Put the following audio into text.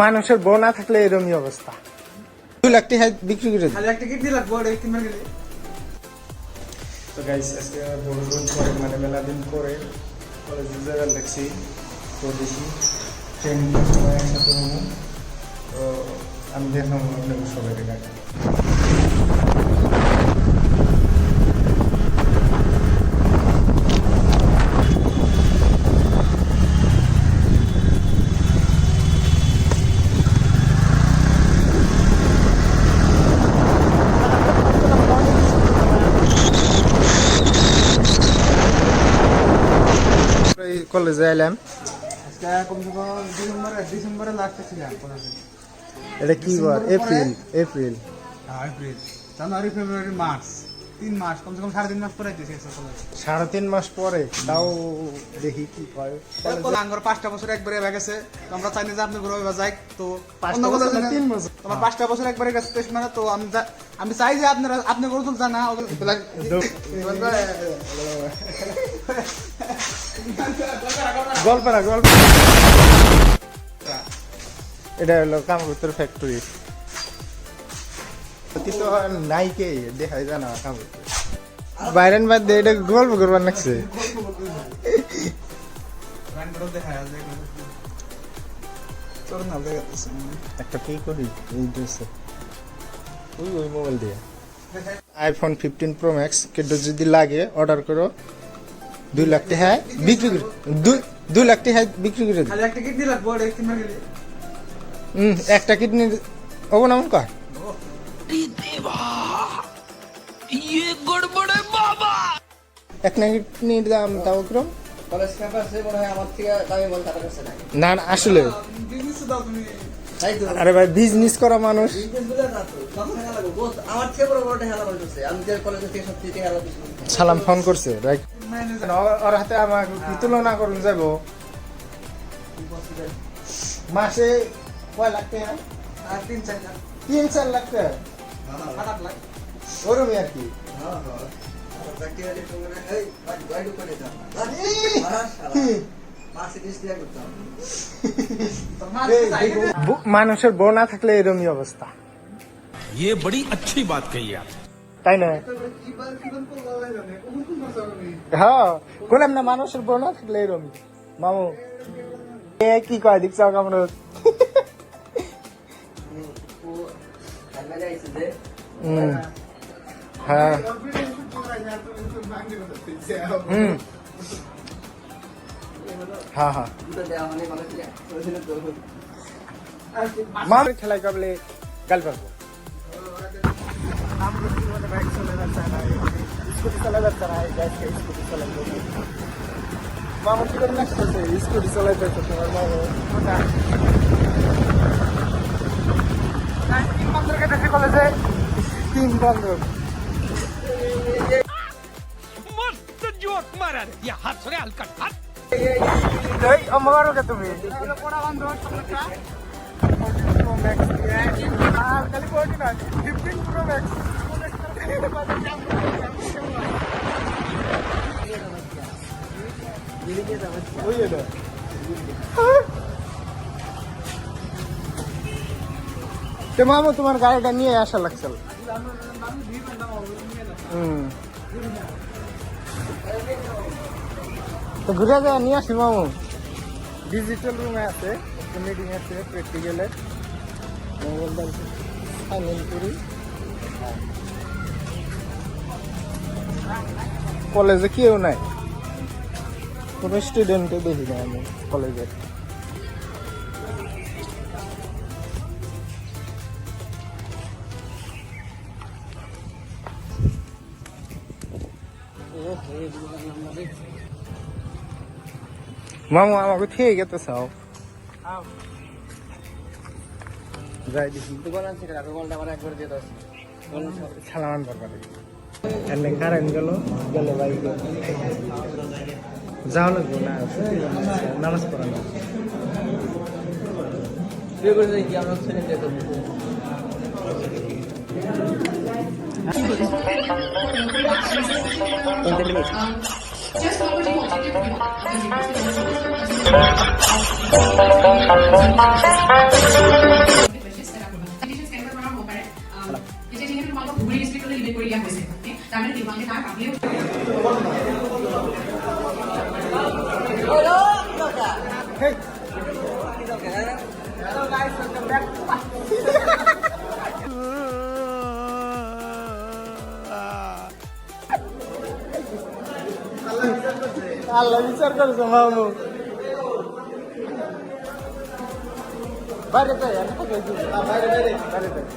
মানুষের বউ না থাকলে এরকমই অবস্থা। 2 লাখ টাকা বিক্রি করে তো গাইস আজকে বহুদিন পরে মানে মেলা দিন পরে কলেজে যাওয়ার লাগছি। তো দেখি ট্রেন সবাই একসাথে হবো। তো আমি দেখলাম আপনাদের সবাইকে ডাকা কলেজে এলাম। ডিসেম্বরে লাগতেছিলাম। এটা কি বার? এপ্রিল জানুয়ারি ফেব্রুয়ারি মার্চ 3 মাস কমসে কম 3.5 মাস পরে দিয়েছে। 3.5 মাস পরে তাও দেখি কি হয়। আঙ্গর 5টা বছর একবারে হয়ে গেছে। তো আমরা চাইনি যে আপনি ঘুরে যাই। তো 3 বছর তোমার 5টা বছর একবারে গেছে মানে। তো আমি চাই যে আপনি গরু তুল জানা গল্প এটা হলো কামরুত্তর ফ্যাক্টরি। তো নাইকে দেখাই জানা কামরুত্তর বাইরেন বাদ দিয়ে এটা গল্প করবার লাগছে। একটা কি করি এই ড্রেসে ওই মোবাইল দিয়ে আইফোন 15 প্রো ম্যাক্স কিন্তু যদি লাগে অর্ডার করো। 2 লাখ টাকা বিক্রি করে 2 লাখ টাকা বিক্রি করে একটা কিডনি লাগবে। একটা কিডনি ওবো না কর একটা কিডনির দাম তাও কিরম? না আসলে আরে ভাই বিজনেস করা মানুষ সালাম ফোন করছে ওর হাতে আমার তুলনা করুন যাবো মাসে কয় লাখ টাকা? 3-4 লাখ টাকা ওরমই আর কি। মানুষের বউ না থাকলে এরকমই অবস্থা। ये बड़ी अच्छी बात कही आप, তাই না? হ্যাঁ বললাম না মানুষের বউ না থাকলে এরকমই। মামু কি কয় দেখছ আমরা হ্যাঁ হ্যাঁ খেলাই কাবলে গাল পারবো স্কুটি চালা যাচ্ছে না। স্কুটি চালাইতে মামু কি করে লাগতেছে? স্কুটি চালাইতে তোমার মামু 3 বন্ধুর কাছে কলেজে 3 বন্ধু मस्त जोक मारा रे ये हाथ से हल्का हाथ আমারও কে তুমি মামু তোমার গাড়িটা নিয়ে আসা লাগছে। তো ঘুরে যা নিয়ে আসি মামু। ডিজিটাল রুমে আছে একটা মিটিং আছে প্র্যাকটিক্যালে ফাইনাল করি। কলেজে কেউ নাই, কোনো স্টুডেন্টও দেখি না আমি কলেজে। মামু আমাকে ঠিক গেতে চাও যাই দেখি সালামান পারবে এনে কারেন্ট গেল ভাই যাও লাগবো না নামাজ পড়ানো আল্লাহ বিচার করছে মামু বাইরে যাই আমি বাইরে বাইরে বাইরে বাইরে